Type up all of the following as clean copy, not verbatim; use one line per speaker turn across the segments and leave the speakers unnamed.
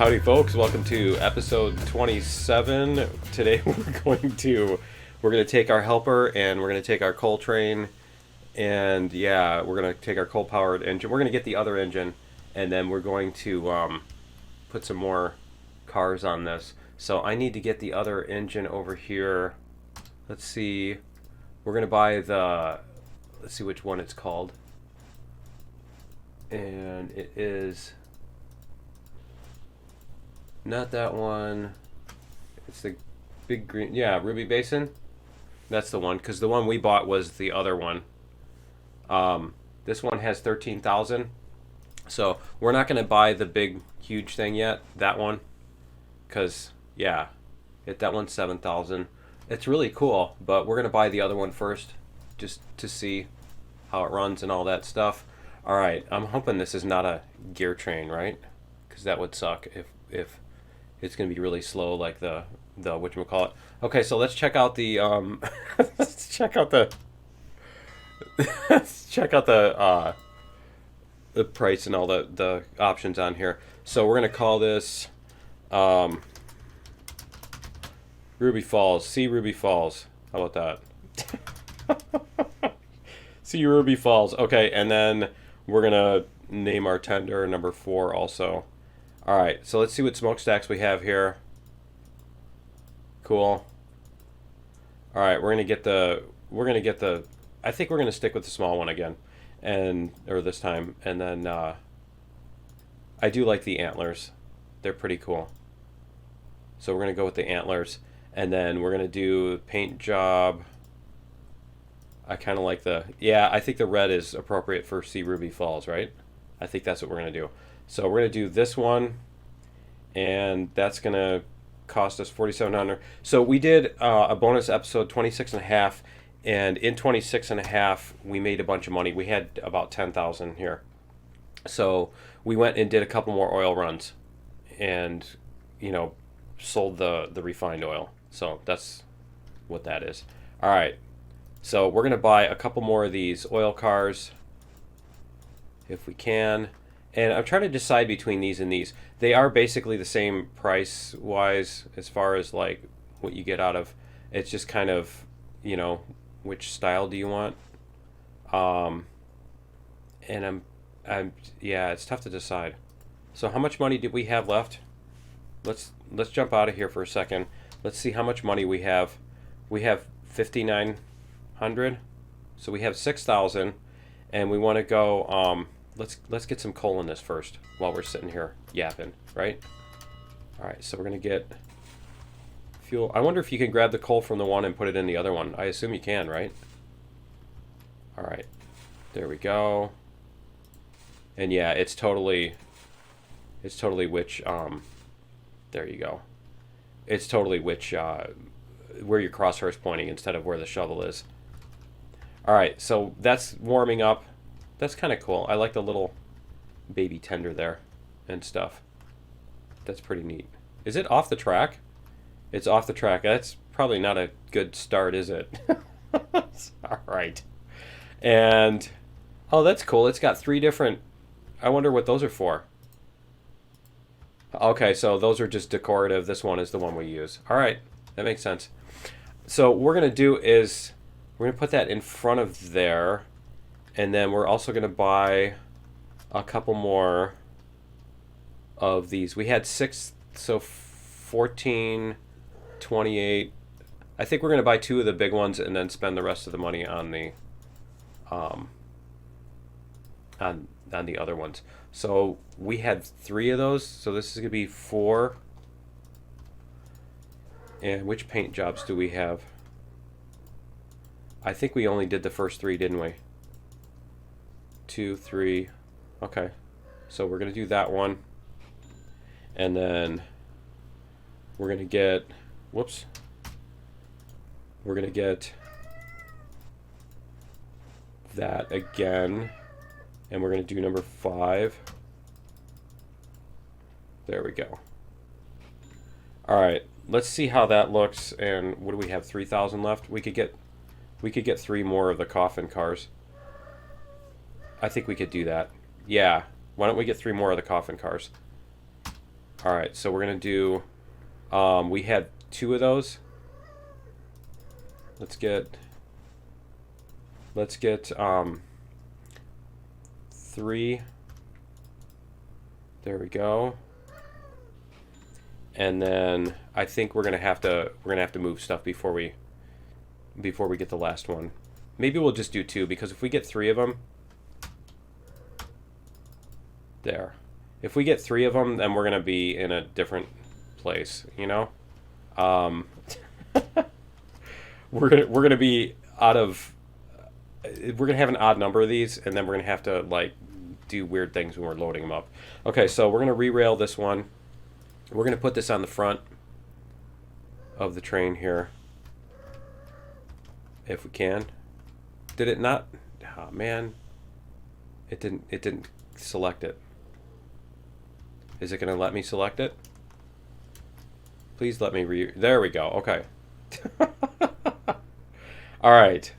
Howdy folks, welcome to episode 27. Today we're going to take our helper and we're going to take our coal train and yeah, we're going to take our coal powered engine. We're going to get the other engine and then we're going to put some more cars on this. So I need to get the other engine over here. Let's see. We're going to buy let's see which one it's called. And it is not that one. It's the big green. Yeah, Ruby Basin. That's the one, because the one we bought was the other one. This one has 13,000. So we're not going to buy the big, huge thing yet. That one, because yeah, that one's 7,000. It's really cool, but we're going to buy the other one first, just to see how it runs and all that stuff. All right, I'm hoping this is not a gear train, right? Because that would suck if it's going to be really slow like the whatchamacallit. Okay, so let's check out the let's check out the the price and all the options on here. So we're going to call this Ruby Falls. See Ruby Falls. How about that? See Ruby Falls. Okay, and then we're going to name our tender number 4 also. All right, so let's see what smokestacks we have here. Cool. All right, we're gonna get the. I think we're gonna stick with the small one again, or this time, and then I do like the antlers. They're pretty cool. So we're gonna go with the antlers, and then we're gonna do paint job. I kind of like I think the red is appropriate for Sea Ruby Falls, right? I think that's what we're gonna do. So we're going to do this one, and that's going to cost us 4,700. So we did a bonus episode, 26 and a half, and in 26 and a half, we made a bunch of money. We had about 10,000 here. So we went and did a couple more oil runs and, sold the refined oil. So that's what that is. All right. So we're going to buy a couple more of these oil cars if we can. And I'm trying to decide between these and these. They are basically the same price-wise as far as like what you get out of. It's just kind of, which style do you want? And it's tough to decide. So how much money did we have left? Let's jump out of here for a second. Let's see how much money we have. We have 5,900. So we have 6,000, and we want to go. Let's get some coal in this first while we're sitting here yapping, right? All right, so we're gonna get fuel. I wonder if you can grab the coal from the one and put it in the other one. I assume you can, right? All right, there we go. And yeah, it's totally which there you go. It's totally which where your crosshair is pointing instead of where the shovel is. All right, so that's warming up. That's kind of cool. I like the little baby tender there and stuff. That's pretty neat. Is it off the track? It's off the track. That's probably not a good start, is it? All right. And, oh, that's cool. It's got 3 different... I wonder what those are for. Okay, so those are just decorative. This one is the one we use. All right. That makes sense. So what we're going to do is we're going to put that in front of there. And then we're also going to buy a couple more of these. We had 6, so 14, 28. I think we're going to buy 2 of the big ones and then spend the rest of the money on the on the other ones. So we had 3 of those. So this is going to be 4. And which paint jobs do we have? I think we only did the first 3, didn't we? 2, 3. Okay, so we're gonna do that one, and then we're gonna get we're gonna get that again, and we're gonna do number 5. There we go. All right, let's see how that looks. And what do we have? 3,000 left. We could get 3 more of the coffin cars. I think we could do that. Yeah. Why don't we get 3 more of the coffin cars? All right, so we're gonna do. We had 2 of those. Let's get 3. There we go. And then I think we're gonna have to move stuff before we get the last one. Maybe we'll just do 2, because if we get 3 of them, there. If we get 3 of them, then we're gonna be in a different place, you know. We're gonna be out of. We're gonna have an odd number of these, and then we're gonna have to like do weird things when we're loading them up. Okay, so we're gonna re-rail this one. We're gonna put this on the front of the train here, if we can. Did it not? Oh man, it didn't. It didn't select it. Is it gonna let me select it? Please let me there we go. Okay. All right.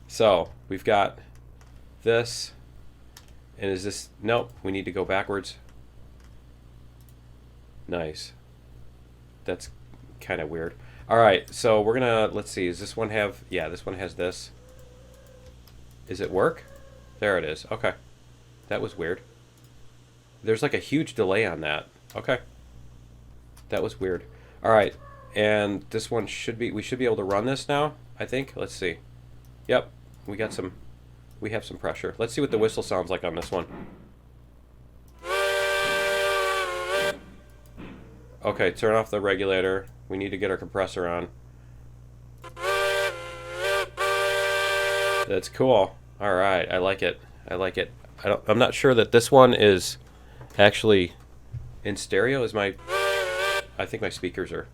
So we've got this. And is this... Nope. We need to go backwards. Nice. That's kind of weird. All right. So we're going to... Let's see. Does this one have... Yeah, this one has this. Is it work? There it is. Okay. That was weird. There's like a huge delay on that. Okay. That was weird. All right. And this one should be... We should be able to run this now, I think. Let's see. Yep. We got some... We have some pressure. Let's see what the whistle sounds like on this one. Okay, turn off the regulator. We need to get our compressor on. That's cool. All right, I like it. I like it. I'm not sure that this one is actually in stereo. I think my speakers are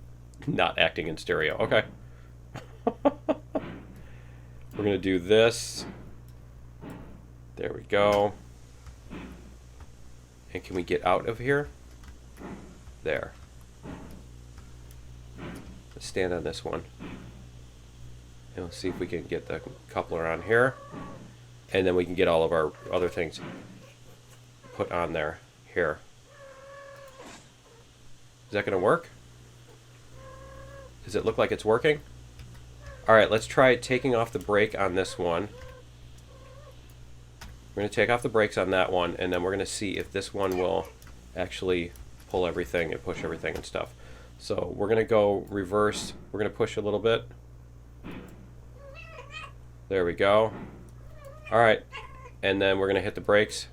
not acting in stereo. Okay. We're going to do this. There we go. And can we get out of here? There. Let's stand on this one. And we'll see if we can get the coupler on here. And then we can get all of our other things put on there. Here. Is that going to work? Does it look like it's working? Alright, let's try taking off the brake on this one. We're going to take off the brakes on that one, and then we're going to see if this one will actually pull everything and push everything and stuff. So we're going to go reverse. We're going to push a little bit. There we go. Alright, and then we're going to hit the brakes.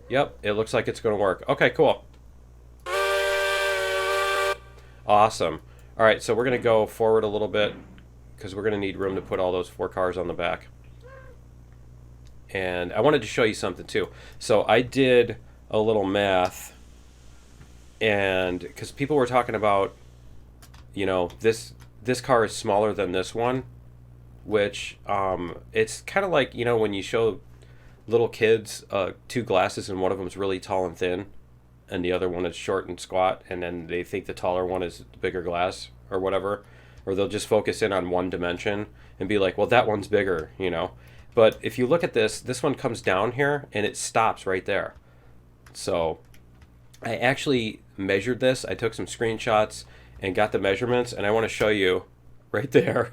Yep, it looks like it's going to work. Okay, cool. Awesome. Alright, so we're going to go forward a little bit, because we're going to need room to put all those 4 cars on the back. And I wanted to show you something too. So I did a little math, and because people were talking about, you know, this car is smaller than this one, which it's kind of like, you know, when you show little kids 2 glasses and one of them is really tall and thin, and the other one is short and squat, and then they think the taller one is the bigger glass or whatever, or they'll just focus in on one dimension and be like, well, that one's bigger, you know. But if you look at this one comes down here and it stops right there. So I actually measured this. I took some screenshots and got the measurements, and I want to show you right there.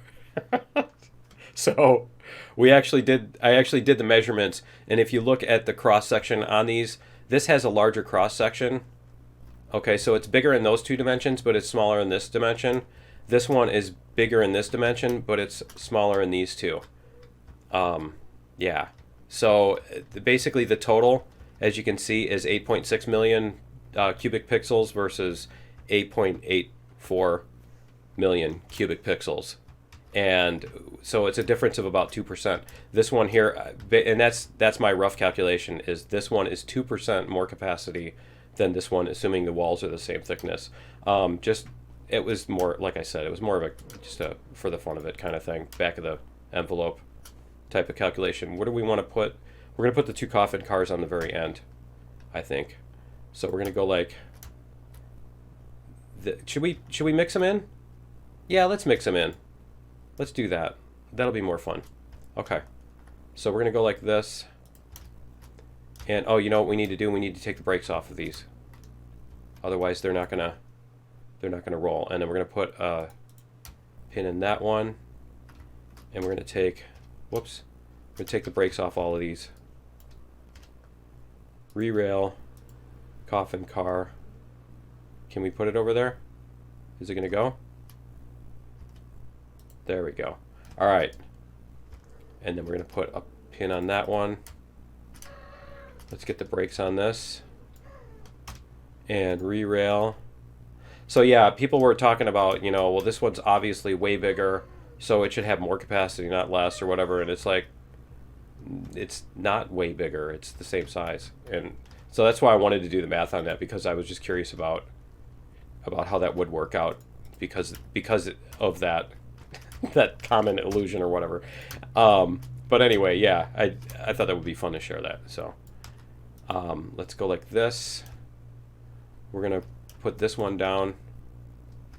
So I actually did the measurements, and if you look at the cross section on these, this has a larger cross section. Okay, so it's bigger in those 2 dimensions, but it's smaller in this dimension. This one is bigger in this dimension, but it's smaller in these 2. Yeah, so basically the total, as you can see, is 8.6 million cubic pixels versus 8.84 million cubic pixels. And so it's a difference of about 2%. This one here, and that's my rough calculation, is this one is 2% more capacity than this one, assuming the walls are the same thickness. It was more, like I said, it was more of just a for the fun of it kind of thing, back of the envelope type of calculation. What do we want to put? We're going to put the 2 coffin cars on the very end, I think. So we're going to go like... Should we mix them in? Yeah, let's mix them in. Let's do that. That'll be more fun. Okay. So we're going to go like this. And, oh, you know what we need to do? We need to take the brakes off of these. Otherwise, they're not gonna roll. And then we're gonna put a pin in that one, and we're gonna take, whoops, we're gonna take the brakes off all of these. Re-rail, coffin car. Can we put it over there? Is it gonna go? There we go. All right. And then we're gonna put a pin on that one. Let's get the brakes on this. And re-rail. So yeah, people were talking about, you know, well, this one's obviously way bigger, so it should have more capacity, not less, or whatever. And it's like, it's not way bigger. It's the same size. And so that's why I wanted to do the math on that, because I was just curious about how that would work out, because of that that common illusion or whatever. But anyway, yeah, I thought that would be fun to share that. So let's go like this. We're gonna put this one down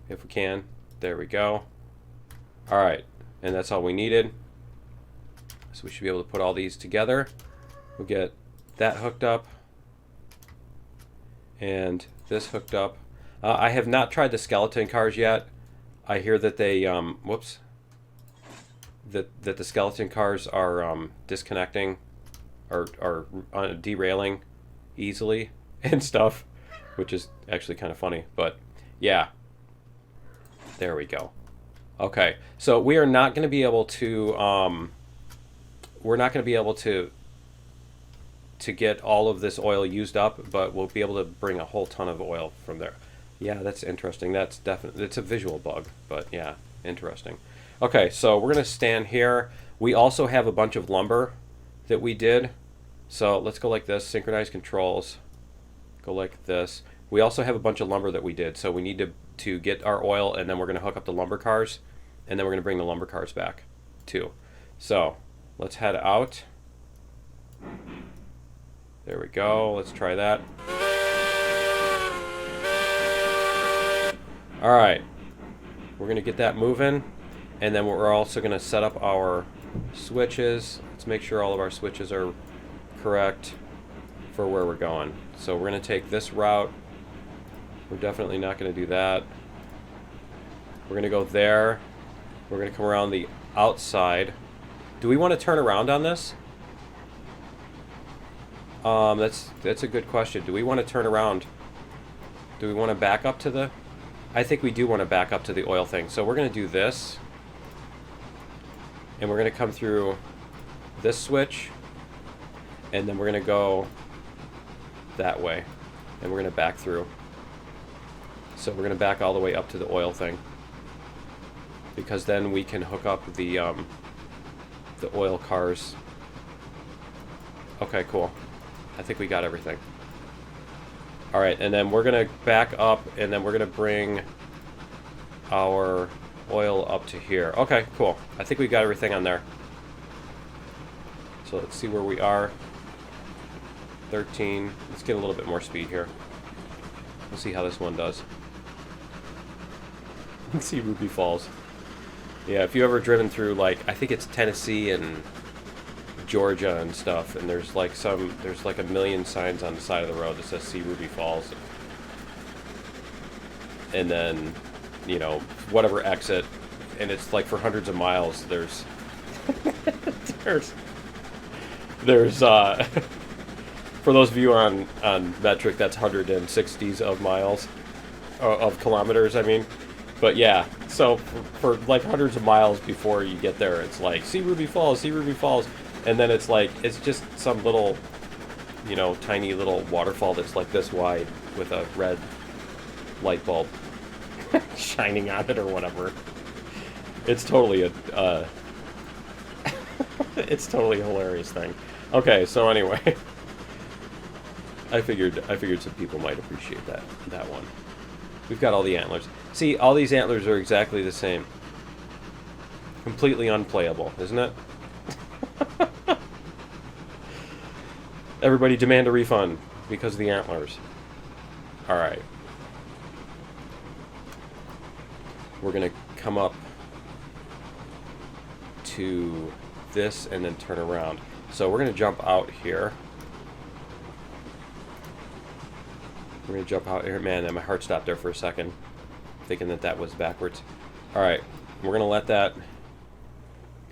if we can. There we go. All right, and that's all we needed. So we should be able to put all these together. We'll get that hooked up and this hooked up. I have not tried the skeleton cars yet. I hear that they whoops, that the skeleton cars are disconnecting or derailing easily and stuff, which is actually kind of funny. But yeah, there we go. Okay, so we are not going to be able to get all of this oil used up, but we'll be able to bring a whole ton of oil from there. Yeah, that's interesting. That's definitely, it's a visual bug, but yeah, interesting. Okay, so we're gonna stand here. We also have a bunch of lumber that we did. So let's go like this, synchronize controls, go like this. We also have a bunch of lumber that we did. So we need to get our oil, and then we're gonna hook up the lumber cars, and then we're gonna bring the lumber cars back too. So let's head out. There we go, let's try that. All right, we're gonna get that moving, and then we're also gonna set up our switches. Let's make sure all of our switches are correct for where we're going. So we're gonna take this route. We're definitely not gonna do that. We're gonna go there. We're gonna come around the outside. Do we want to turn around on this? That's a good question. Do we want to turn around? Do we want to back up to the... I think we do want to back up to the oil thing. So we're going to do this. And we're going to come through this switch. And then we're going to go that way. And we're going to back through. So we're going to back all the way up to the oil thing. Because then we can hook up the oil cars. Okay, cool. I think we got everything. All right, and then we're gonna back up, and then we're gonna bring our oil up to here. Okay, cool. I think we got everything on there. So let's see where we are. 13. Let's get a little bit more speed here. We'll see how this one does. Let's see Ruby Falls. Yeah, if you've ever driven through, like, I think it's Tennessee and Georgia and stuff, and there's like a million signs on the side of the road that says see Ruby Falls, and then, you know, whatever exit, and it's like for hundreds of miles there's there's for those of you on metric, that's 160s of miles, of kilometers, I mean. But yeah, so for like hundreds of miles before you get there, it's like see Ruby Falls, see Ruby Falls. And then it's like, it's just some little, you know, tiny little waterfall that's like this wide with a red light bulb shining on it or whatever. It's totally it's totally a hilarious thing. Okay, so anyway, I figured some people might appreciate that one. We've got all the antlers. See, all these antlers are exactly the same. Completely unplayable, isn't it? Everybody demand a refund because of the antlers. Alright. We're going to come up to this and then turn around. So we're going to jump out here. We're going to jump out here. Man, my heart stopped there for a second, thinking that that was backwards. Alright, we're going to let that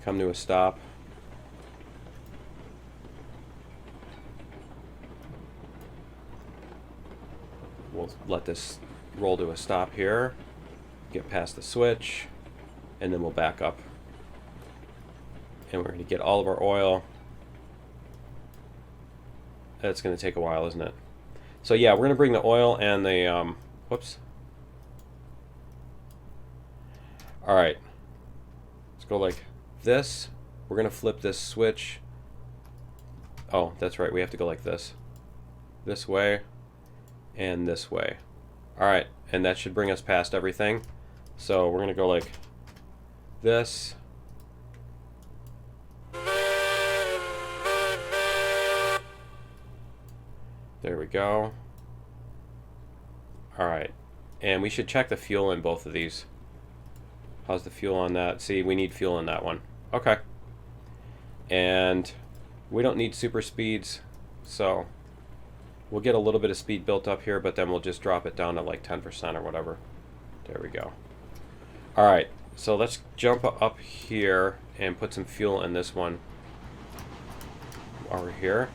come to a stop. We'll let this roll to a stop here, get past the switch, and then we'll back up. And we're going to get all of our oil. That's going to take a while, isn't it? So yeah, we're going to bring the oil and the, whoops. Alright. Let's go like this. We're going to flip this switch. Oh, that's right, we have to go like this. This way. And this way. Alright, and that should bring us past everything. So we're going to go like this. There we go. Alright, and we should check the fuel in both of these. How's the fuel on that? See, we need fuel in that one. Okay. And we don't need super speeds, so we'll get a little bit of speed built up here, but then we'll just drop it down to like 10% or whatever. There we go. Alright, so let's jump up here and put some fuel in this one over here.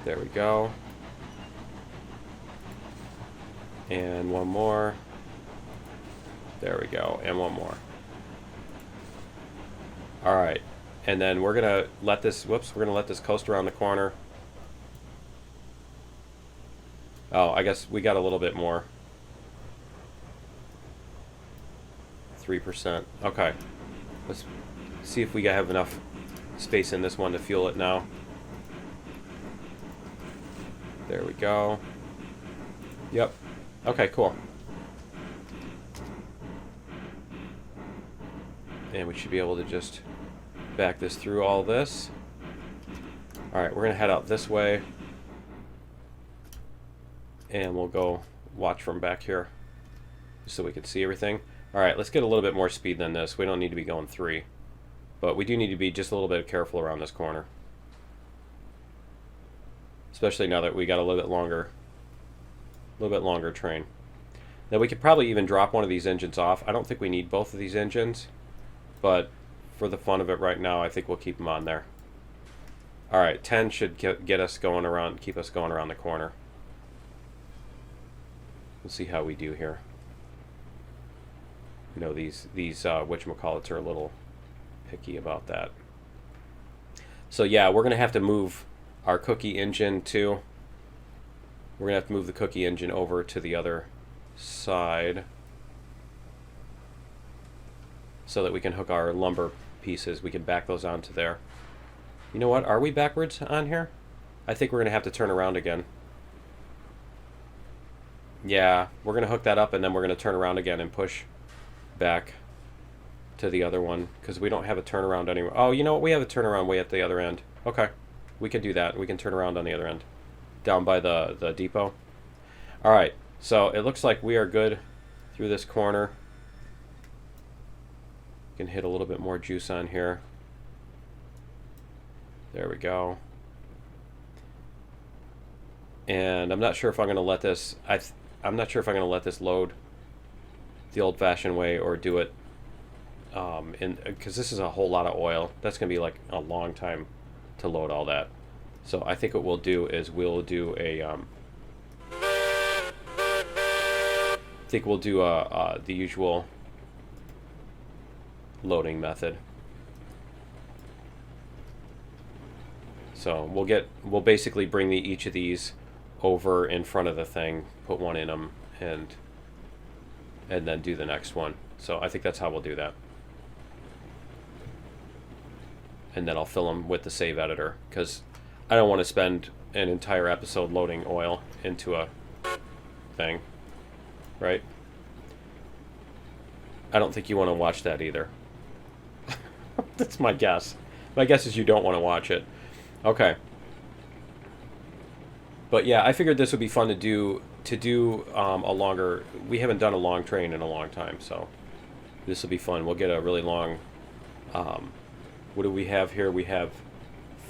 There we go. And one more. There we go. And one more. Alright. And then we're going to let this, whoops, we're going to let this coast around the corner. Oh, I guess we got a little bit more. 3%. Okay. Let's see if we have enough space in this one to fuel it now. There we go. Yep. Okay, cool. And we should be able to just back this through all this. Alright, we're going to head out this way. And we'll go watch from back here so we can see everything. Alright, let's get a little bit more speed than this. We don't need to be going 3. But we do need to be just a little bit careful around this corner. Especially now that we got a little bit longer train. Now we could probably even drop one of these engines off. I don't think we need both of these engines, but for the fun of it right now, I think we'll keep them on there. Alright, 10 should get us going around, keep us going around the corner. We'll see how we do here. You know, these whatchamacallits are a little picky about that. So yeah, we're going to have to move our cookie engine too. We're going to have to move the cookie engine over to the other side so that we can hook our lumber pieces. We can back those onto there. You know what? Are we backwards on here? I think we're going to have to turn around again. Yeah, we're going to hook that up and then we're going to turn around again and push back to the other one because we don't have a turnaround anywhere. Oh, you know what? We have a turnaround way at the other end. Okay. We can do that. We can turn around on the other end. Down by the depot. Alright, so it looks like we are good through this corner. We can hit a little bit more juice on here. There we go. And I'm not sure if I'm going to let this... I'm not sure if I'm going to let this load the old-fashioned way or do it because this is a whole lot of oil. That's going to be like a long time to load all that. So I think what we'll do is we'll do a the usual loading method. So we'll basically bring each of these over in front of the thing, put one in them, and then do the next one. So I think that's how we'll do that. And then I'll fill them with the save editor because I don't want to spend an entire episode loading oil into a thing, right? I don't think you want to watch that either. That's my guess. My guess is you don't want to watch it. Okay. But yeah, I figured this would be fun to do a longer... We haven't done a long train in a long time, so this will be fun. We'll get a really long... what do we have here? We have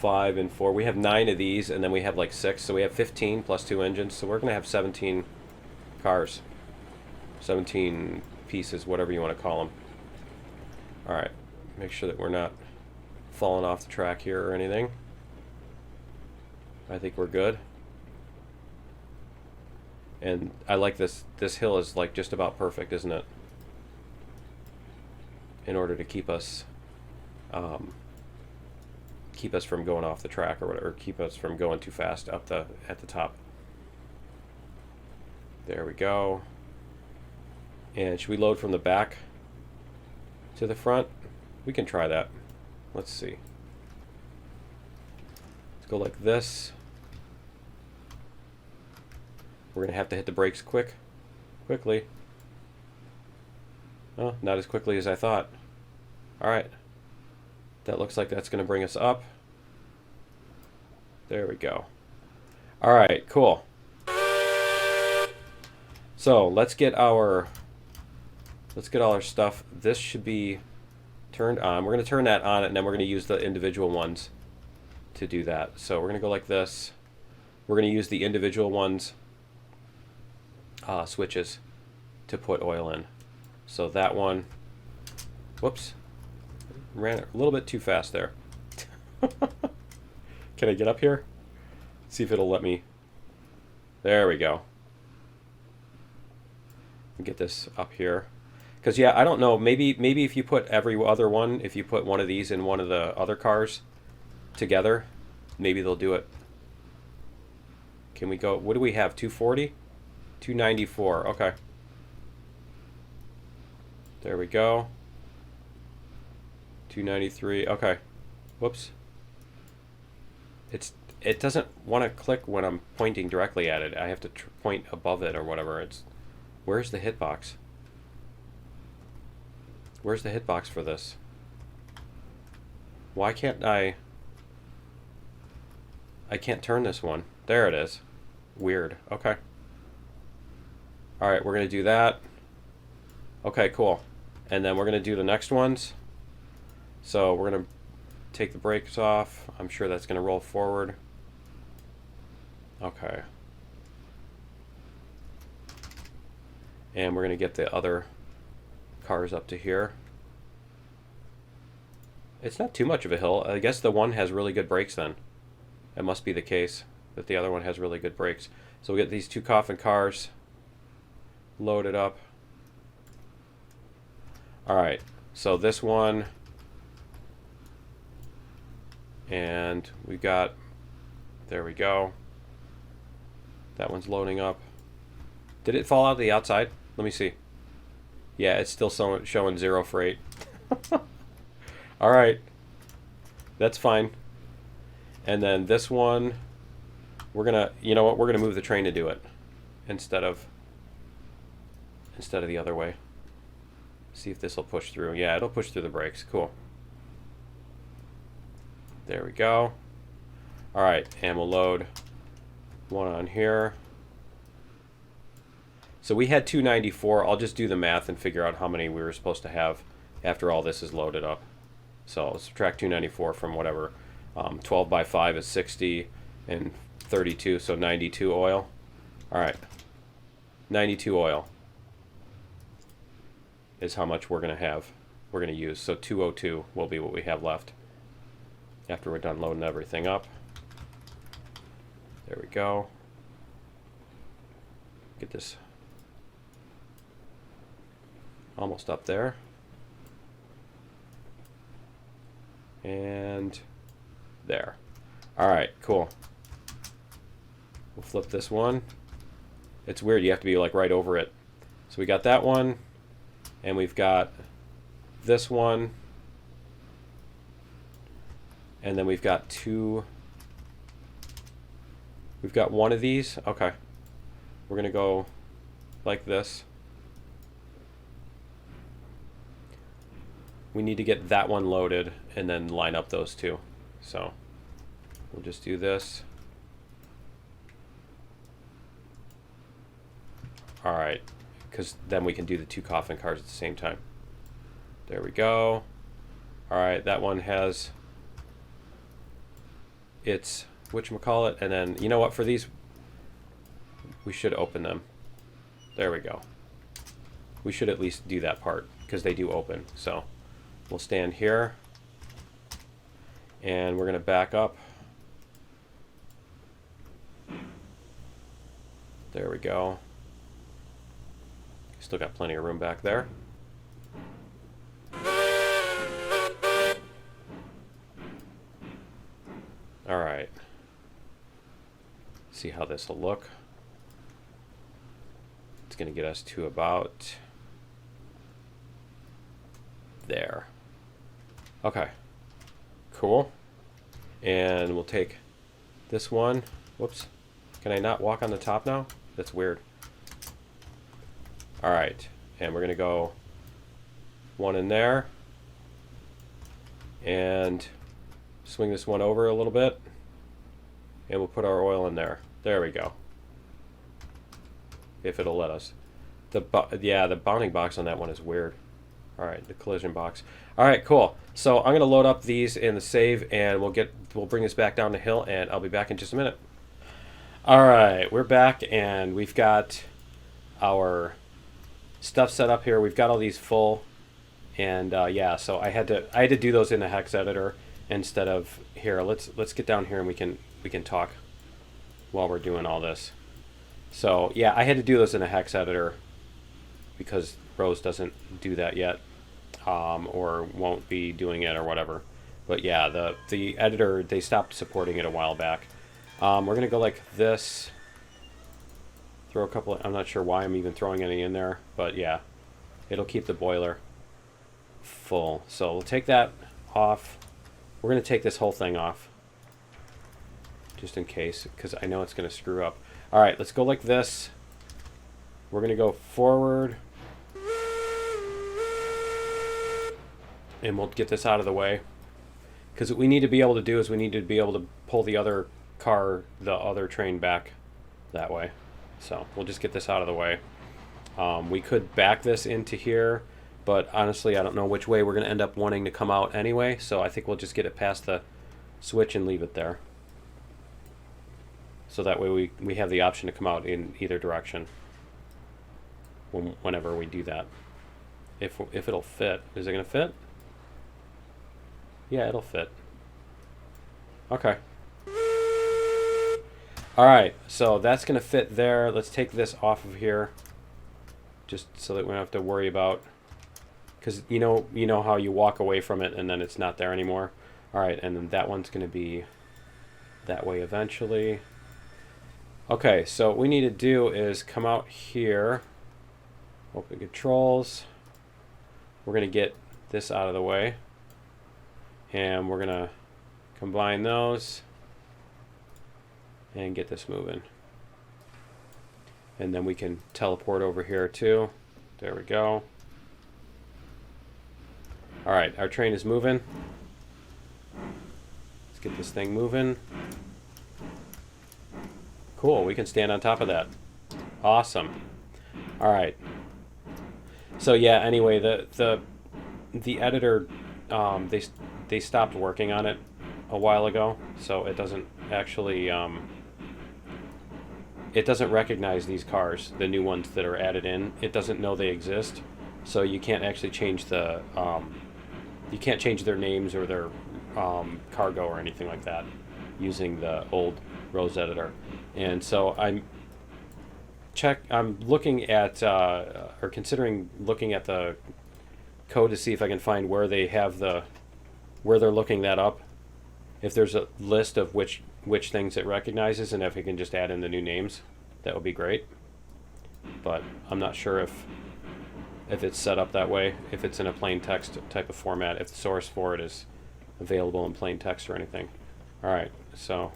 5 and 4. We have 9 of these, and then we have like 6, so we have 15 plus 2 engines. So we're gonna have 17 cars, 17 pieces, whatever you want to call them. All right, make sure that we're not falling off the track here or anything. I think we're good. And I like this. This hill is like just about perfect, isn't it? In order to keep us from going off the track or whatever, or keep us from going too fast up at the top. There we go. And should we load from the back to the front? We can try that. Let's see. Let's go like this. We're gonna have to hit the brakes quickly. Oh, not as quickly as I thought. All right. That looks like that's gonna bring us up. There we go. All right, cool. So let's get all our stuff. This should be turned on. We're gonna turn that on, and then we're gonna use the individual ones to do that. So we're gonna go like this. We're gonna use the individual ones switches to put oil in. So that one, whoops, ran a little bit too fast there. Can I get up here? See if it'll let me. There we go. Get this up here. Because yeah, I don't know, maybe if you put every other one, if you put one of these in one of the other cars together, maybe they'll do it. Can we go, what do we have, 240? 294, okay. There we go. 293, okay. Whoops. It doesn't want to click when I'm pointing directly at it. I have to point above it or whatever. Where's the hitbox? Where's the hitbox for this? Why can't I can't turn this one. There it is. Weird. Okay. Alright, we're going to do that. Okay, cool. And then we're going to do the next ones. So we're going to take the brakes off. I'm sure that's going to roll forward. Okay. And we're going to get the other cars up to here. It's not too much of a hill. I guess the one has really good brakes then. It must be the case that the other one has really good brakes. So we get these two coffin cars loaded up. Alright, so this one, and we got, there we go. That one's loading up. Did it fall out the outside? Let me see. Yeah, it's still showing 0 freight. Alright, that's fine. And then this one, we're gonna, you know what, we're gonna move the train to do it instead of the other way. See if this will push through. Yeah, it'll push through the brakes. Cool. There we go. Alright, and we'll load one on here. So we had 294. I'll just do the math and figure out how many we were supposed to have after all this is loaded up. So I'll subtract 294 from whatever. 12 by 5 is 60 and 32, so 92 oil. Alright. 92 oil is how much we're going to use. So 202 will be what we have left after we're done loading everything up. There we go. Get this almost up there. And there. Alright, cool. We'll flip this one. It's weird, you have to be like right over it. So we got that one, and we've got this one, and then we've got two. We've got one of these. Okay. We're going to go like this. We need to get that one loaded and then line up those two. So we'll just do this. All right, because then we can do the two coffin cars at the same time. There we go. All right, that one has it's whatchamacallit, and then you know what, for these we should open them. There we go. We should at least do that part because they do open. So we'll stand here and we're going to back up. There we go. Still got plenty of room back there. All right. See how this will look. It's going to get us to about there. Okay. Cool. And we'll take this one. Whoops. Can I not walk on the top now? That's weird. All right. And we're going to go one in there. And swing this one over a little bit. And we'll put our oil in there. There we go. If it'll let us. Yeah, the bounding box on that one is weird. All right, the collision box. All right, cool. So I'm gonna load up these in the save, and we'll bring this back down the hill, and I'll be back in just a minute. All right, we're back, and we've got our stuff set up here. We've got all these full, and yeah. So I had to do those in the hex editor instead of here. Let's get down here and we can talk while we're doing all this. So yeah, I had to do those in a hex editor because Rose doesn't do that yet, or won't be doing it or whatever. But yeah, the editor, they stopped supporting it a while back. We're gonna go like this. Throw a couple. I'm not sure why I'm even throwing any in there, but yeah, it'll keep the boiler full. So we'll take that off. We're gonna take this whole thing off, just in case, because I know it's gonna screw up. All right, let's go like this. We're going to go forward. And we'll get this out of the way. Because what we need to be able to do is we need to be able to pull the other train back that way. So we'll just get this out of the way. We could back this into here, but honestly, I don't know which way we're going to end up wanting to come out anyway. So I think we'll just get it past the switch and leave it there. So that way we have the option to come out in either direction whenever we do that. If it'll fit. Is it going to fit? Yeah, it'll fit. Okay. Alright, so that's going to fit there. Let's take this off of here. Just so that we don't have to worry about... Because you know how you walk away from it and then it's not there anymore. Alright, and then that one's going to be that way eventually. Okay, so what we need to do is come out here, open controls. We're going to get this out of the way, and we're going to combine those and get this moving. And then we can teleport over here too. There we go. All right, our train is moving. Let's get this thing moving. Cool, we can stand on top of that. Awesome. All right. So yeah, anyway, the editor, they stopped working on it a while ago, so it doesn't actually it doesn't recognize these cars, the new ones that are added in. It doesn't know they exist, so you can't actually change the you can't change their names or their cargo or anything like that using the old Rose editor. And so I'm looking at or considering looking at the code to see if I can find where they have where they're looking that up. If there's a list of which things it recognizes, and if it can just add in the new names, that would be great. But I'm not sure if it's set up that way, if it's in a plain text type of format, if the source for it is available in plain text or anything. All right, so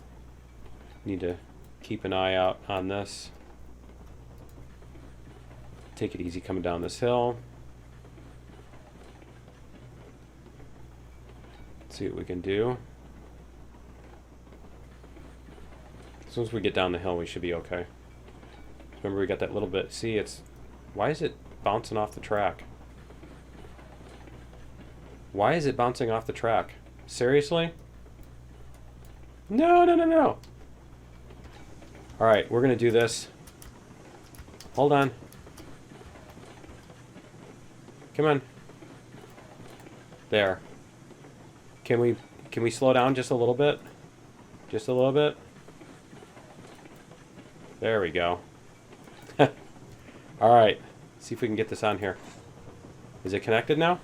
need to keep an eye out on this. Take it easy coming down this hill. Let's see what we can do. As soon as we get down the hill, we should be okay. Remember, we got that little bit. See, why is it bouncing off the track? Why is it bouncing off the track? Seriously? No, no, no, no. All right, we're going to do this. Hold on. Come on. There. Can we slow down just a little bit? Just a little bit? There we go. All right. See if we can get this on here. Is it connected now?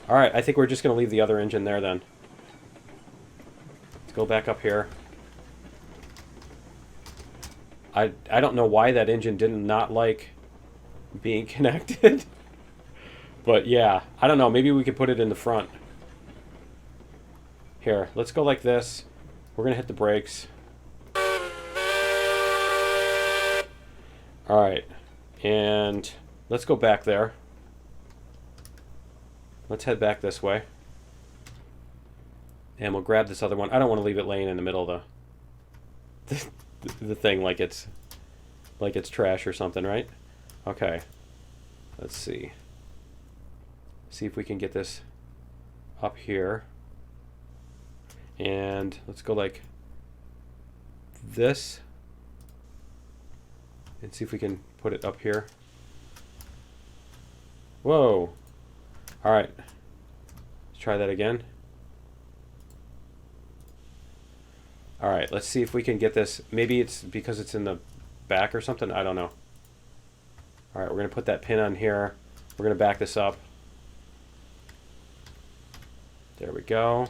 All right, I think we're just going to leave the other engine there then. Let's go back up here. I don't know why that engine did not like being connected. But yeah, I don't know. Maybe we could put it in the front. Here, let's go like this. We're going to hit the brakes. All right. And let's go back there. Let's head back this way. And we'll grab this other one. I don't want to leave it laying in the middle of the thing like it's trash or something, right? Okay. Let's see. See if we can get this up here. And let's go like this. And see if we can put it up here. Whoa. All right. Let's try that again. All right, let's see if we can get this. Maybe it's because it's in the back or something. I don't know. All right, we're going to put that pin on here. We're going to back this up. There we go.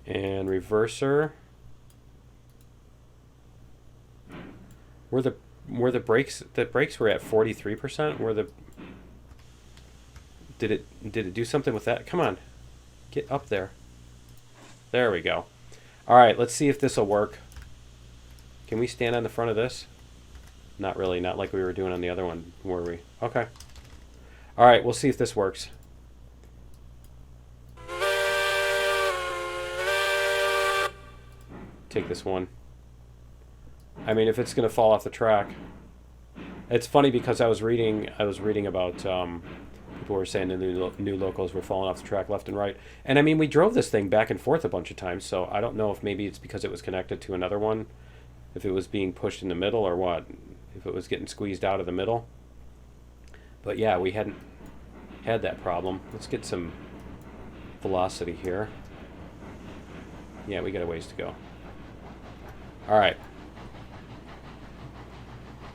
And reverser. Were the brakes were at 43%? Did it do something with that? Come on. Get up there. There we go. All right, let's see if this will work. Can we stand on the front of this? Not really, not like we were doing on the other one, were we? Okay. All right, we'll see if this works. Take this one. I mean, if it's going to fall off the track. It's funny because I was reading about people were saying the new locals were falling off the track left and right. And I mean, we drove this thing back and forth a bunch of times, so I don't know if maybe it's because it was connected to another one, if it was being pushed in the middle or what, if it was getting squeezed out of the middle. But yeah, we hadn't had that problem. Let's get some velocity here. Yeah, we got a ways to go. All right.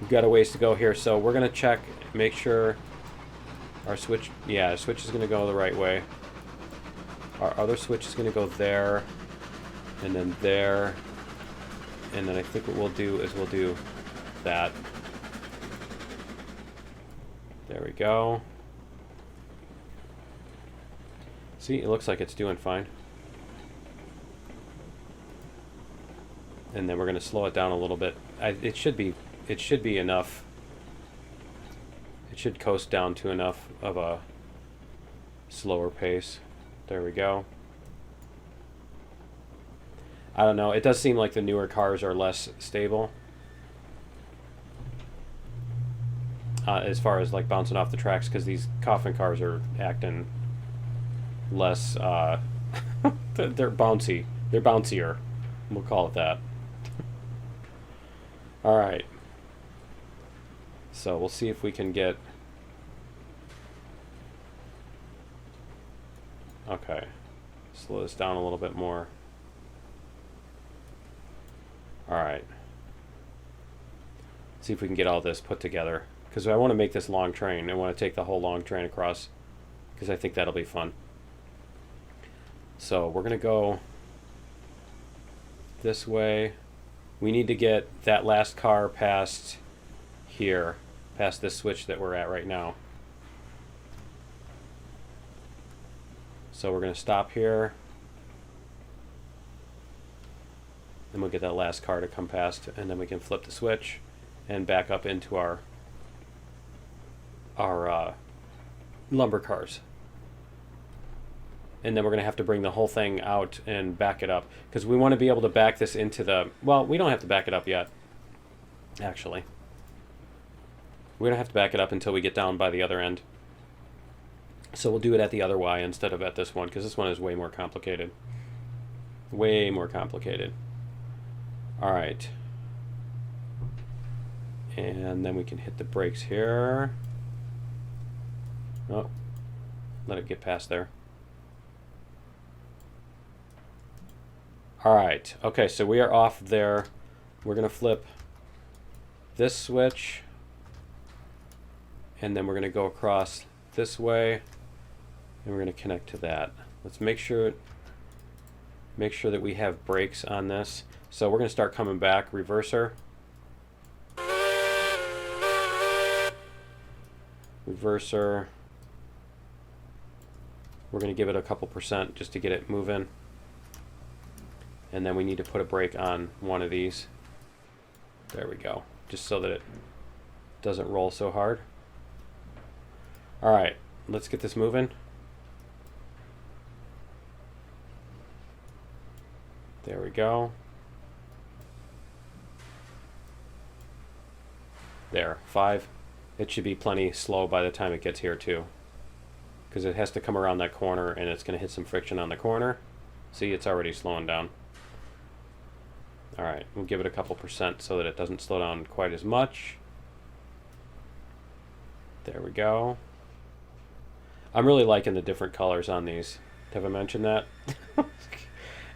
We've got a ways to go here, so we're going to check, make sure our switch, yeah, our switch is going to go the right way. Our other switch is going to go there, and then there, and then I think what we'll do is we'll do that. There we go. See, it looks like it's doing fine. And then we're going to slow it down a little bit. It should be enough. It should coast down to enough of a slower pace. There we go. I don't know. It does seem like the newer cars are less stable. As far as like bouncing off the tracks, because these coffin cars are acting less, they're bouncy. They're bouncier. We'll call it that. All right. So we'll see if we can get... Okay. Slow this down a little bit more. All right. See if we can get all this put together. Because I want to make this long train. I want to take the whole long train across. Because I think that'll be fun. So we're going to go this way. We need to get that last car past here. Past this switch that we're at right now. So we're going to stop here. Then we'll get that last car to come past, and then we can flip the switch and back up into our lumber cars. And then we're going to have to bring the whole thing out and back it up, because we want to be able to back this into the... Well, we don't have to back it up yet, actually. We don't have to back it up until we get down by the other end. So we'll do it at the other Y instead of at this one, because this one is way more complicated. Way more complicated. All right. And then we can hit the brakes here. Oh, let it get past there. All right. Okay, so we are off there. We're going to flip this switch. And then we're going to go across this way. And we're going to connect to that. Let's make sure that we have brakes on this. So we're going to start coming back. Reverser. Reverser. We're going to give it a couple percent just to get it moving. And then we need to put a brake on one of these. There we go. Just so that it doesn't roll so hard. All right, let's get this moving. There we go. There, 5. It should be plenty slow by the time it gets here too, because it has to come around that corner and it's going to hit some friction on the corner. See, it's already slowing down. All right, we'll give it a couple percent so that it doesn't slow down quite as much. There we go. I'm really liking the different colors on these. Have I mentioned that?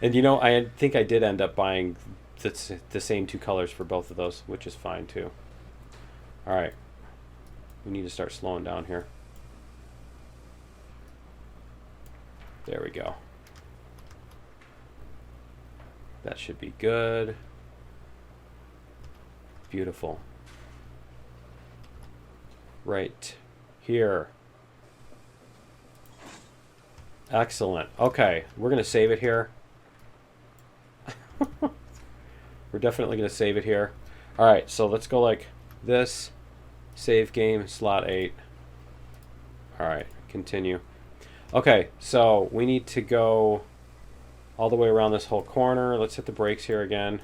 And you know, I think I did end up buying the same 2 colors for both of those, which is fine too. All right, we need to start slowing down here. There we go. That should be good. Beautiful. Right here. Excellent. Okay, we're going to save it here. We're definitely going to save it here. All right, so let's go like this. Save game, slot 8. All right, continue. Okay, so we need to go all the way around this whole corner. Let's hit the brakes here again.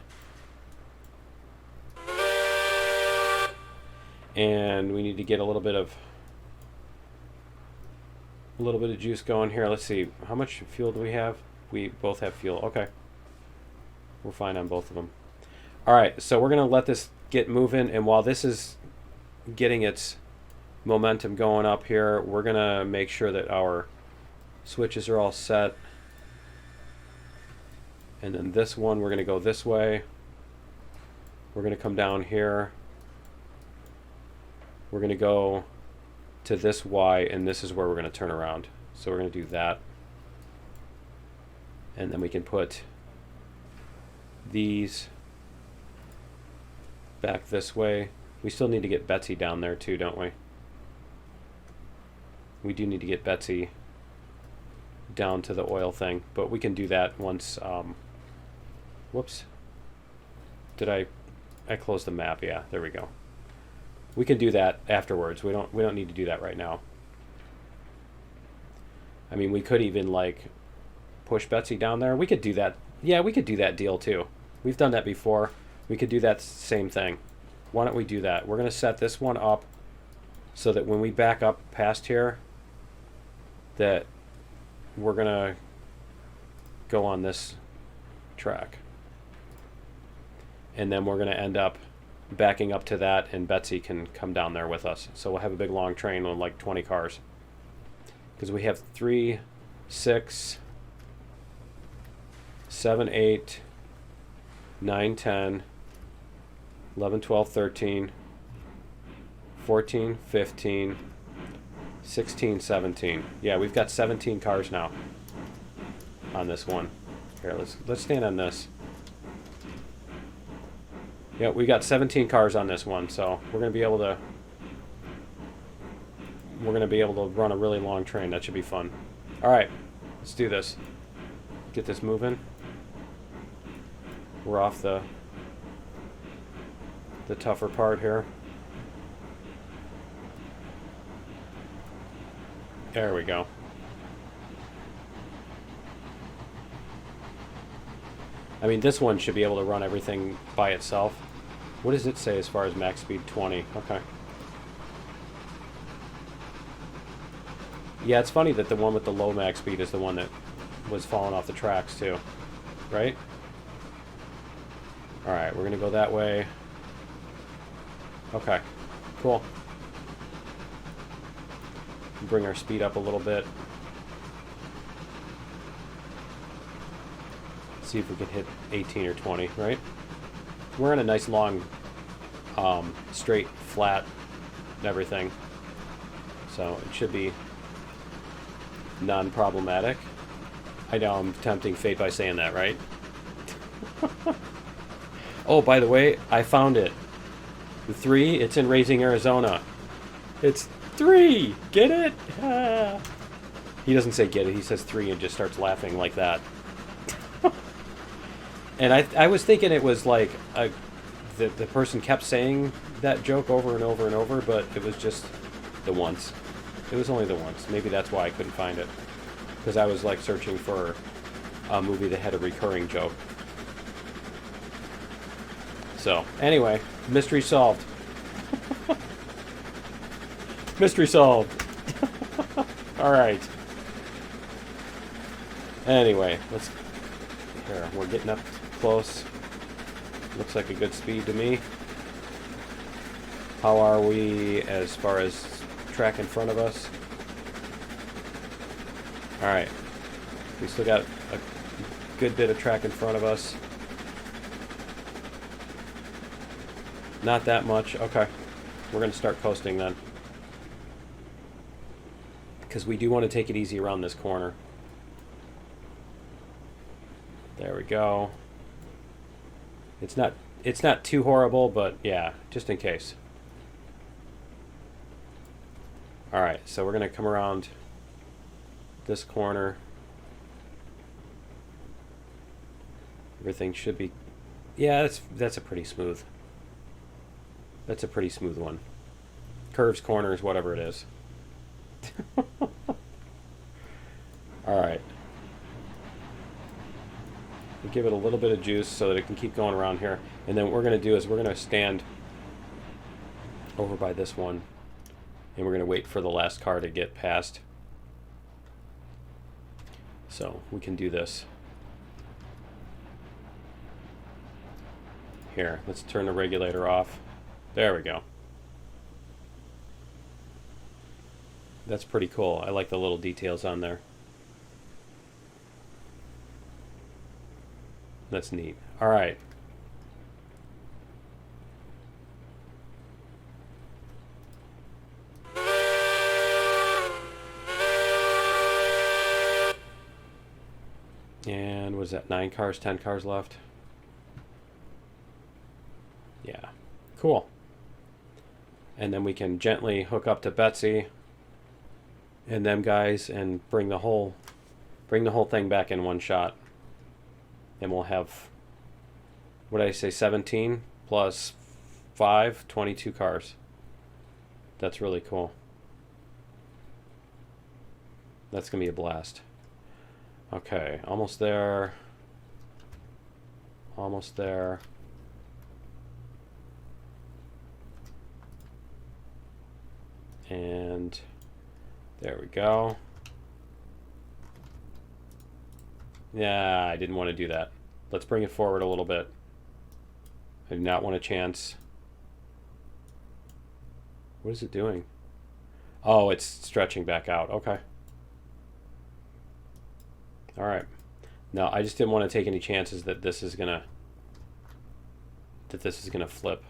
And we need to get a little bit of juice going here. Let's see, how much fuel do we have? We both have fuel. Okay, we're fine on both of them. All right, so we're gonna let this get moving, and while this is getting its momentum going up here, we're gonna make sure that our switches are all set. And then this one, we're gonna go this way. We're gonna come down here. We're gonna go to this Y, and this is where we're gonna turn around. So we're gonna do that. And then we can put these back this way. We still need to get Betsy down there too, don't we? We do need to get Betsy down to the oil thing, but we can do that once. Whoops. Did I closed the map? Yeah, there we go. We can do that afterwards. We don't need to do that right now. I mean, we could even like push Betsy down there. We could do that. Yeah, we could do that deal too. We've done that before. We could do that same thing. Why don't we do that? We're going to set this one up so that when we back up past here, that we're going to go on this track. And then we're going to end up backing up to that, and Betsy can come down there with us. So we'll have a big long train with like 20 cars. Because we have 3, 6, 7, 8, 9, 10, 11, 12, 13, 14, 15, 16, 17. Yeah, we've got 17 cars now on this one. Here, let's stand on this. Yeah, we got 17 cars on this one, so we're gonna be able to run a really long train. That should be fun. All right, let's do this. Get this moving. We're off the tougher part here. There we go. I mean, this one should be able to run everything by itself. What does it say as far as max speed? 20. Okay. Yeah, it's funny that the one with the low max speed is the one that was falling off the tracks too. right? All right, we're gonna go that way. Okay, cool. Bring our speed up a little bit. See if we can hit 18 or 20, right? We're in a nice long, straight, flat, everything. So it should be non-problematic. I know I'm tempting fate by saying that, right? Oh, by the way, I found it. The 3, it's in Raising, Arizona. It's 3! Get it? Ah. He doesn't say get it, he says 3 and just starts laughing like that. And I was thinking it was like the person kept saying that joke over and over and over, but it was just the once. It was only the once. Maybe that's why I couldn't find it. Because I was like searching for a movie that had a recurring joke. So, anyway, mystery solved. Mystery solved. Alright. Anyway, let's... Here, we're getting up close. Looks like a good speed to me. How are we as far as track in front of us? Alright. We still got a good bit of track in front of us. Not that much. Okay. We're going to start coasting then. Because we do want to take it easy around this corner. There we go. It's not too horrible, but yeah, just in case. Alright, so we're going to come around this corner. Everything should be... Yeah, that's a pretty smooth... That's a pretty smooth one. Curves, corners, whatever it is. Alright. We'll give it a little bit of juice so that it can keep going around here. And then what we're going to do is we're going to stand over by this one. And we're going to wait for the last car to get past. So we can do this. Here, let's turn the regulator off. There we go. That's pretty cool. I like the little details on there. That's neat. All right. And what is that? 9 cars, 10 cars left? Yeah. Cool. And then we can gently hook up to Betsy and them guys and bring the whole thing back in one shot. And we'll have, what did I say, 17 plus 5, 22 cars. That's really cool. That's going to be a blast. Okay, almost there. Almost there. And there we go. Yeah, I didn't want to do that. Let's bring it forward a little bit. I do not want a chance. What is it doing? Oh, it's stretching back out. Okay. All right. No, I just didn't want to take any chances that this is gonna flip.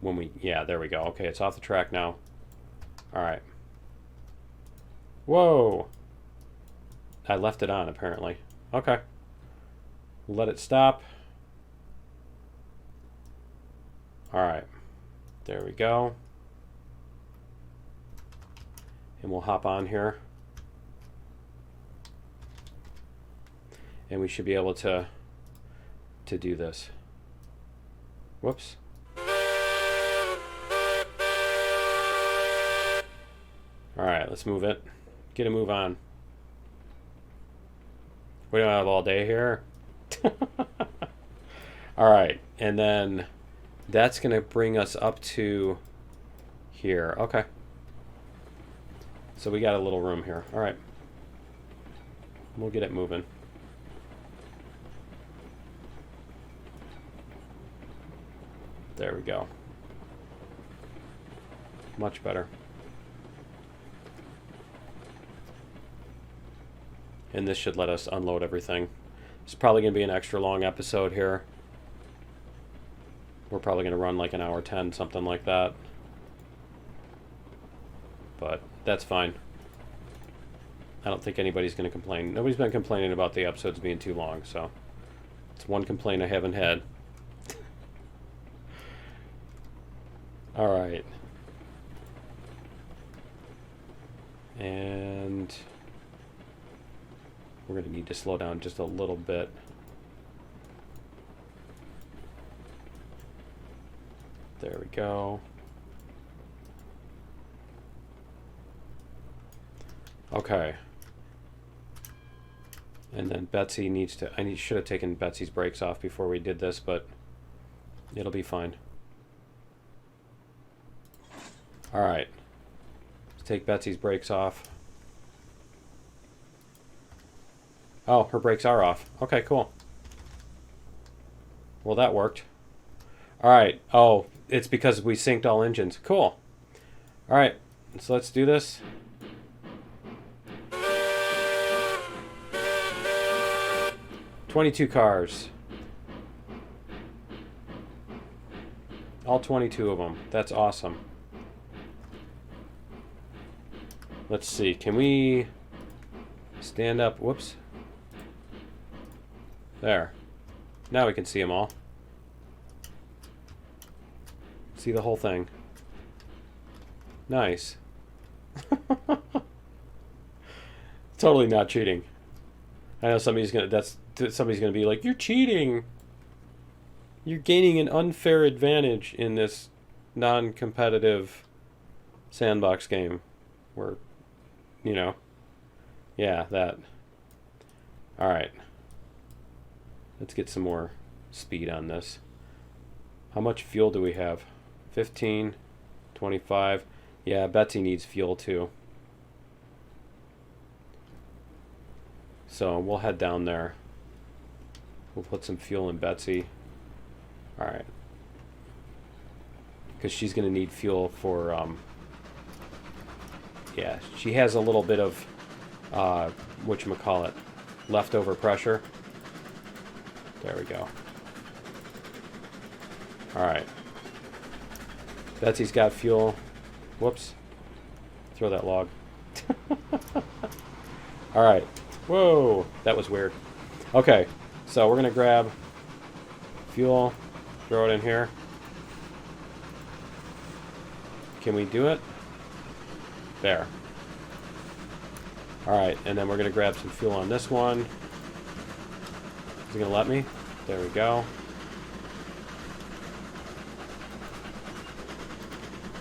When we, yeah, there we go. Okay, it's off the track now. All right. Whoa. I left it on, apparently. Okay. Let it stop. All right. There we go. And we'll hop on here. And we should be able to do this. Whoops. All right, let's move it. Get a move on. We don't have all day here. All right, and then that's going to bring us up to here. Okay. So we got a little room here. All right. We'll get it moving. There we go. Much better. And this should let us unload everything. It's probably going to be an extra long episode here. We're probably going to run like an hour 10, something like that. But that's fine. I don't think anybody's going to complain. Nobody's been complaining about the episodes being too long, so it's one complaint I haven't had. All right. And we're going to need to slow down just a little bit. There we go. Okay. And then Betsy needs to... should have taken Betsy's brakes off before we did this, but it'll be fine. All right. Let's take Betsy's brakes off. Oh, her brakes are off. Okay, cool. Well, that worked. All right. Oh, it's because we synced all engines. Cool. All right. So let's do this. "22 cars. All 22 of them. That's awesome. Let's see. Can we stand up? Whoops. There. Now we can see them all. See the whole thing. Nice. Totally not cheating. I know somebody's gonna be like, "You're cheating. You're gaining an unfair advantage in this non-competitive sandbox game." Where, you know, yeah, that. All right. Let's get some more speed on this. How much fuel do we have? 15, 25. Yeah, Betsy needs fuel too. So we'll head down there. We'll put some fuel in Betsy. All right. Because she's going to need fuel for... yeah, she has a little bit of... whatchamacallit? Leftover pressure. There we go. All right. Betsy's got fuel. Whoops. Throw that log. All right. Whoa, that was weird. Okay, so we're going to grab fuel, throw it in here. Can we do it? There. All right, and then we're going to grab some fuel on this one. Is it going to let me? There we go.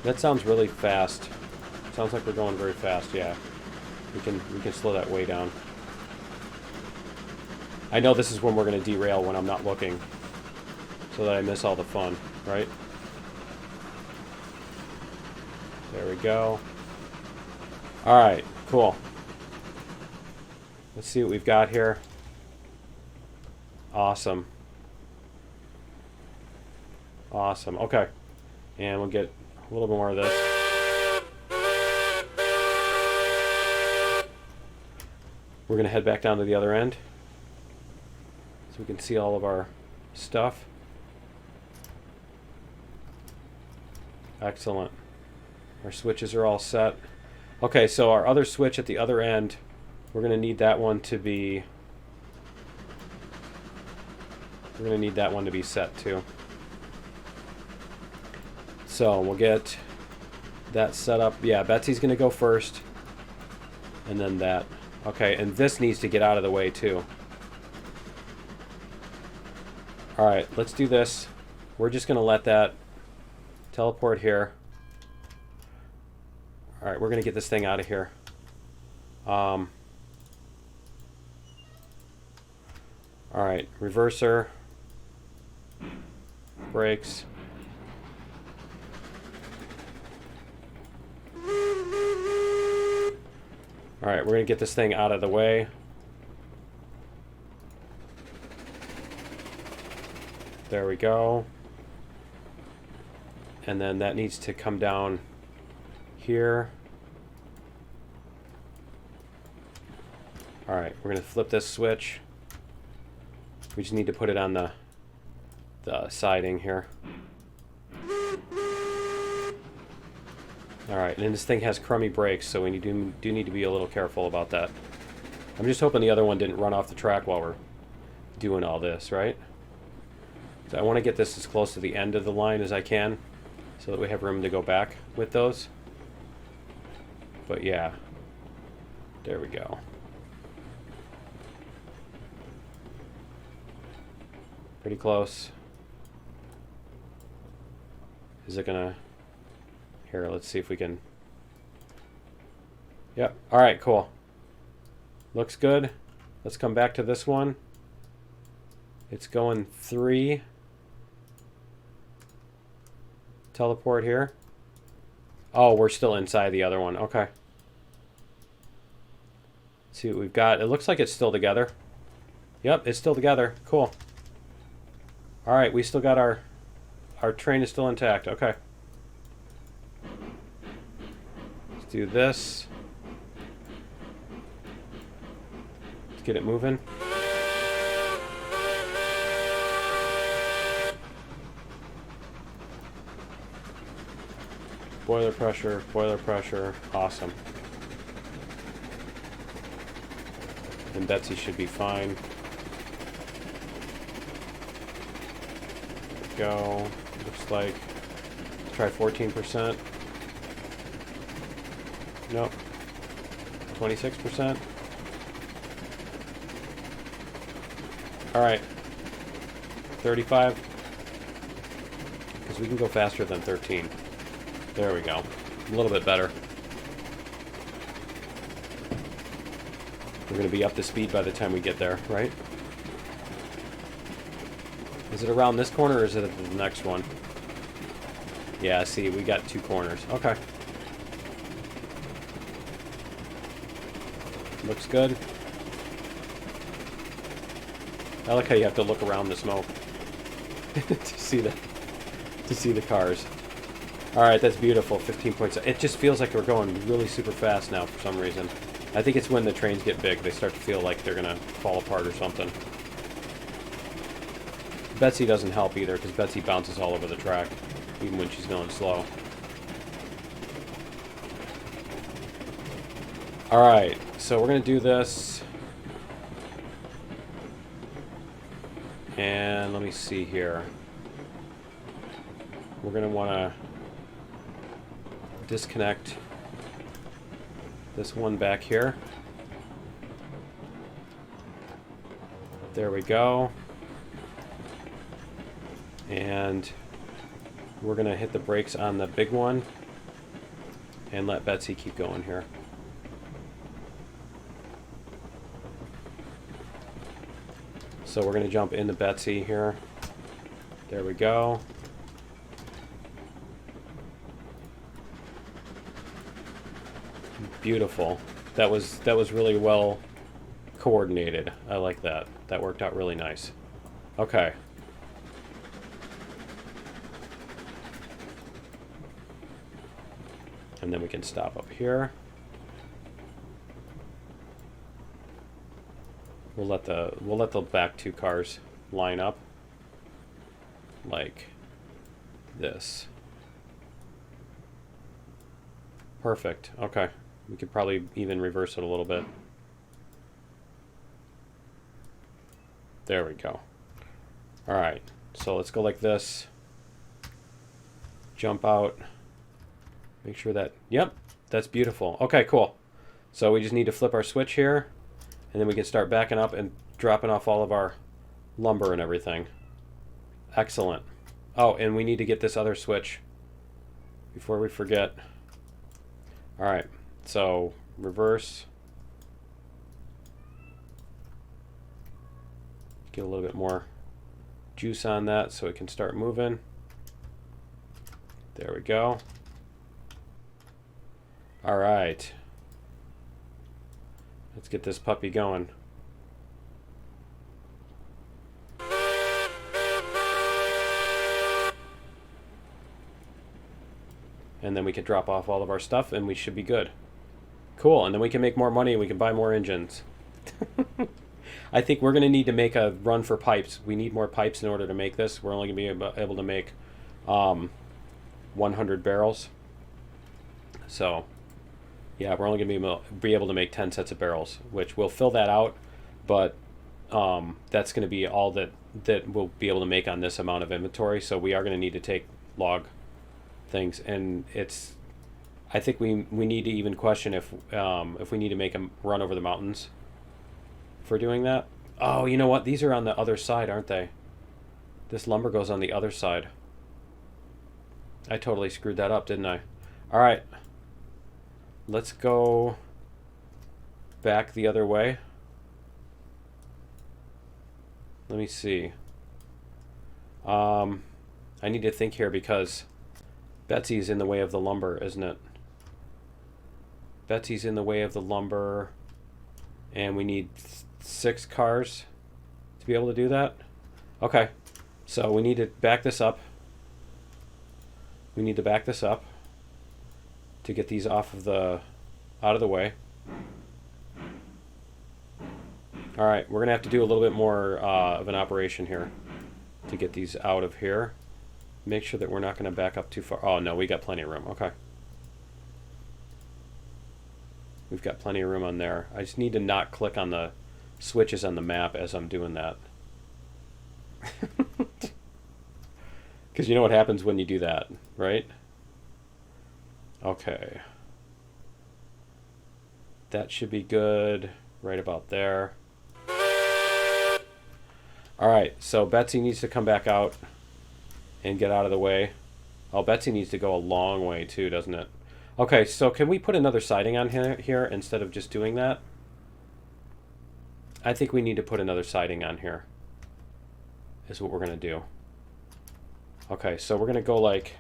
That sounds really fast. Sounds like we're going very fast, yeah. We can slow that way down. I know this is when we're going to derail when I'm not looking, so that I miss all the fun, right? There we go. All right, cool. Let's see what we've got here. Awesome. Awesome. Okay. And we'll get a little bit more of this. We're going to head back down to the other end so we can see all of our stuff. Excellent. Our switches are all set. Okay, so our other switch at the other end, we're going to need that one to be... We're going to need that one to be set too. So we'll get that set up. Yeah, Betsy's going to go first. And then that. Okay, and this needs to get out of the way too. Alright, let's do this. We're just going to let that teleport here. Alright, we're going to get this thing out of here. Alright, reverser. Brakes. Alright, we're going to get this thing out of the way. There we go. and then that needs to come down here. All right, we're going to flip this switch. We just need to put it on the siding here. All right, and this thing has crummy brakes, so we do need to be a little careful about that. I'm just hoping the other one didn't run off the track while we're doing all this, right? So I want to get this as close to the end of the line as I can, so that we have room to go back with those. But yeah, there we go. Pretty close. Is it gonna... Here, let's see if we can... Yep, alright, cool. Looks good. Let's come back to this one. It's going 3. Teleport here. Oh, we're still inside the other one. Okay. Let's see what we've got. It looks like it's still together. Yep, it's still together. Cool. Alright, we still got our train is still intact. Okay. Let's do this. Let's get it moving. Boiler pressure, awesome. And Betsy should be fine. Go. Looks like, let's try 14%. Nope. 26%. Alright. 35. Because we can go faster than 13. There we go. A little bit better. We're going to be up to speed by the time we get there, right? Is it around this corner or is it at the next one? Yeah, see, we got 2 corners. Okay. Looks good. I like how you have to look around the smoke to see the cars. All right, that's beautiful. 15 points. It just feels like we're going really super fast now for some reason. I think it's when the trains get big, they start to feel like they're gonna fall apart or something. Betsy doesn't help either, because Betsy bounces all over the track, even when she's going slow. Alright, so we're going to do this. And let me see here. We're going to want to disconnect this one back here. There we go. And we're going to hit the brakes on the big one and let Betsy keep going here. So we're going to jump into Betsy here. There we go. Beautiful. That was really well coordinated. I like that. That worked out really nice. Okay. And then we can stop up here. We'll let the back 2 cars line up like this. Perfect. Okay. We could probably even reverse it a little bit. There we go. All right. So let's go like this. Jump out. Make sure that, yep, that's beautiful. Okay, cool. So we just need to flip our switch here, and then we can start backing up and dropping off all of our lumber and everything. Excellent. Oh, and we need to get this other switch before we forget. All right, so reverse. Get a little bit more juice on that so it can start moving. There we go. All right. Let's get this puppy going. And then we can drop off all of our stuff and we should be good. Cool, and then we can make more money and we can buy more engines. I think we're going to need to make a run for pipes. We need more pipes in order to make this. We're only going to be able to make 100 barrels. So, yeah, we're only going to be able to make 10 sets of barrels, which will fill that out, but that's going to be all that we'll be able to make on this amount of inventory. So we are going to need to take log things, and I think we need to even question if we need to make a run over the mountains for doing that. Oh, you know what? These are on the other side, aren't they? This lumber goes on the other side. I totally screwed that up, didn't I? All right. Let's go back the other way. Let me see. I need to think here because Betsy's in the way of the lumber, isn't it? Betsy's in the way of the lumber, and we need 6 cars to be able to do that. Okay, so we need to back this up. We need to back this up to get these out of the way. All right, we're gonna have to do a little bit more of an operation here to get these out of here. Make sure that we're not gonna back up too far. Oh no, we got plenty of room. Okay. We've got plenty of room on there. I just need to not click on the switches on the map as I'm doing that. Because you know what happens when you do that, right? Okay. That should be good right about there. Alright, so Betsy needs to come back out and get out of the way. Oh, Betsy needs to go a long way too, doesn't it? Okay, so can we put another siding on here instead of just doing that? I think we need to put another siding on here. Is what we're going to do. Okay, so we're going to go like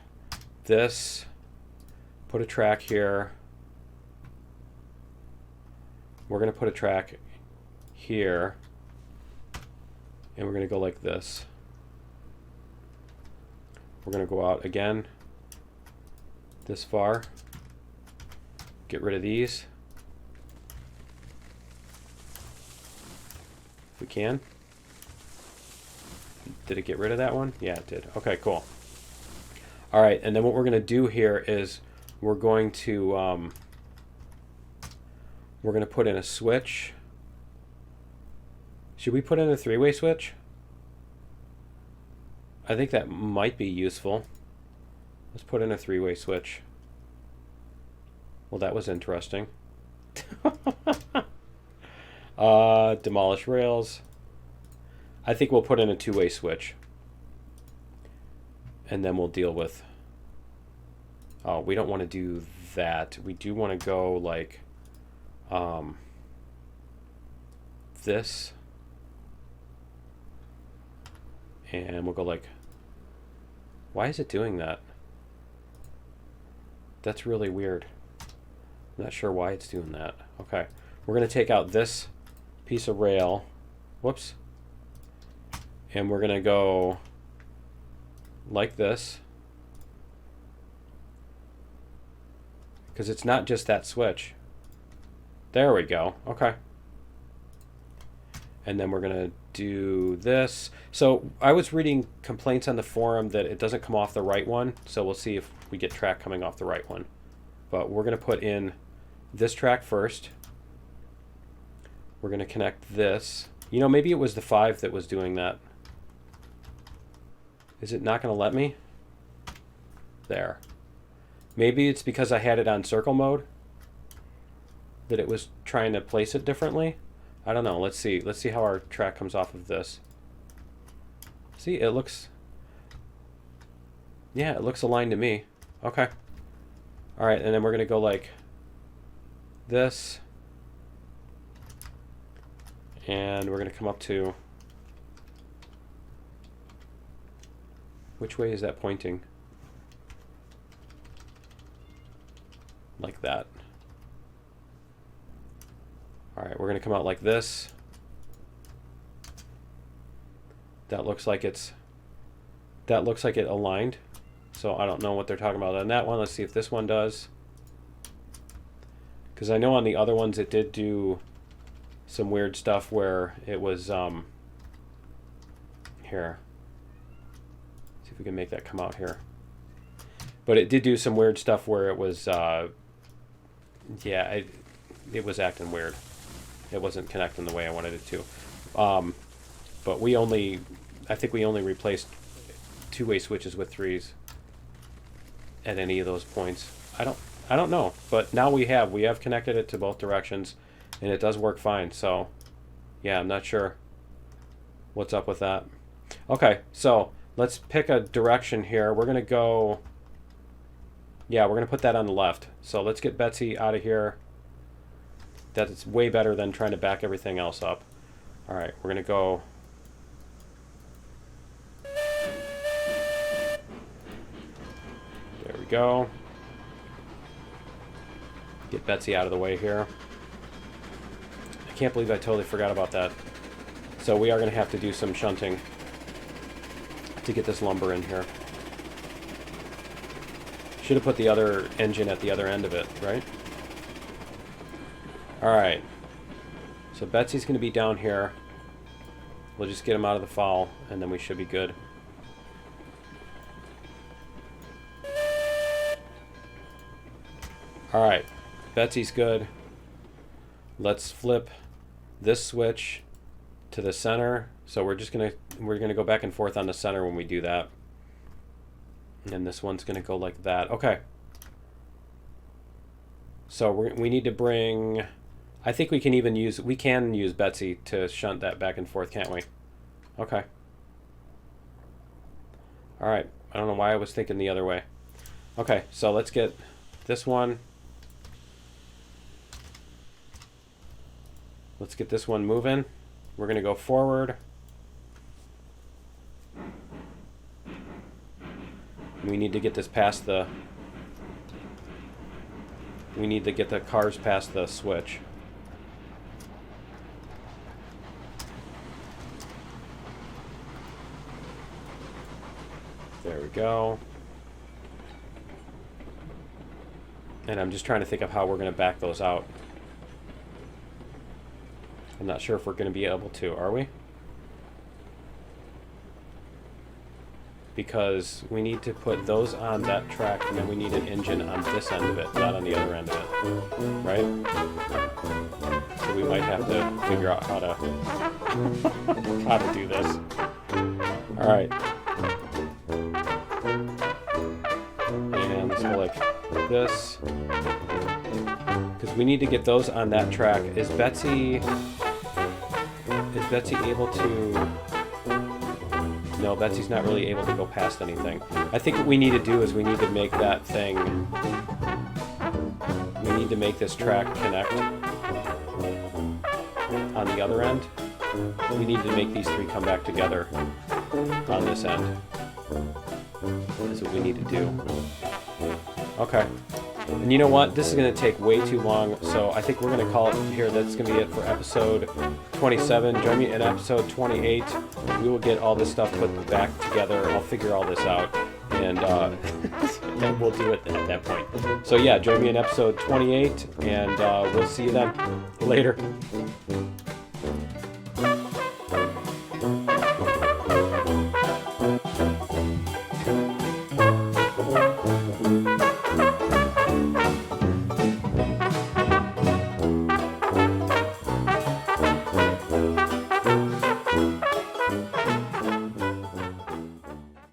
this. Put a track here. We're going to put a track here. And we're going to go like this. We're going to go out again this far. Get rid of these if we can. Did it get rid of that one? Yeah, it did. Okay, cool. All right, and then what we're going to do here is we're going to put in a switch. Should we put in a 3-way switch? I think that might be useful. Let's put in a 3-way switch. Well, that was interesting. Demolish rails. I think we'll put in a 2-way switch. And then we'll deal with... Oh, we don't want to do that. We do want to go like... this. And we'll go like... Why is it doing that? That's really weird. I'm not sure why it's doing that. Okay. We're going to take out this piece of rail. Whoops. And we're going to go like this. Because it's not just that switch. There we go. Okay. And then we're going to do this. So I was reading complaints on the forum that it doesn't come off the right one. So we'll see if we get track coming off the right one. But we're going to put in this track first. We're going to connect this. You know, maybe it was the 5 that was doing that. Is it not going to let me? There. Maybe it's because I had it on circle mode that it was trying to place it differently. I don't know. Let's see. Let's see how our track comes off of this. See, it looks... Yeah, it looks aligned to me. Okay. All right, and then we're going to go like this. And we're going to come up to... Which way is that pointing? Like that. All right, we're going to come out like this. That looks like it aligned. so I don't know what they're talking about on that one. Let's see if this one does. Because I know on the other ones it did do some weird stuff where it was, here. See if we can make that come out here. But it did do some weird stuff where it was, yeah, it was acting weird. It wasn't connecting the way I wanted it to. But I think we only replaced two-way switches with 3s at any of those points. I don't know, but now we have connected it to both directions, and it does work fine. So, yeah, I'm not sure what's up with that. Okay, so let's pick a direction here. We're gonna go. Yeah, we're gonna put that on the left. So let's get Betsy out of here. That's way better than trying to back everything else up. All right, we're gonna go. There we go. Get Betsy out of the way here. I can't believe I totally forgot about that. So we are going to have to do some shunting to get this lumber in here. Should have put the other engine at the other end of it, right? Alright. So Betsy's going to be down here. We'll just get him out of the foul, and then we should be good. Alright. Betsy's good. Let's flip this switch to the center. So we're gonna go back and forth on the center when we do that. And this one's gonna go like that. Okay. So we need to bring. I think we can use Betsy to shunt that back and forth, can't we? Okay. All right. I don't know why I was thinking the other way. Okay. So let's get this one. Let's get this one moving. We're going to go forward. We need to get this past the... We need to get the cars past the switch. There we go. And I'm just trying to think of how we're going to back those out. I'm not sure if we're going to be able to, are we? Because we need to put those on that track, and then we need an engine on this end of it, not on the other end of it, right? So we might have to figure out how to do this. All right. And let's go like this, because we need to get those on that track. Is Betsy able to? No, Betsy's not really able to go past anything. I think what we need to do is we need to make that thing. We need to make this track connect on the other end. We need to make these three come back together on this end. That's what we need to do. Okay. And you know what? This is going to take way too long, so I think we're going to call it here. That's going to be it for episode 27. Join me in episode 28. We will get all this stuff put back together. I'll figure all this out, and then we'll do it at that point. So yeah, join me in episode 28, and we'll see you then. Later.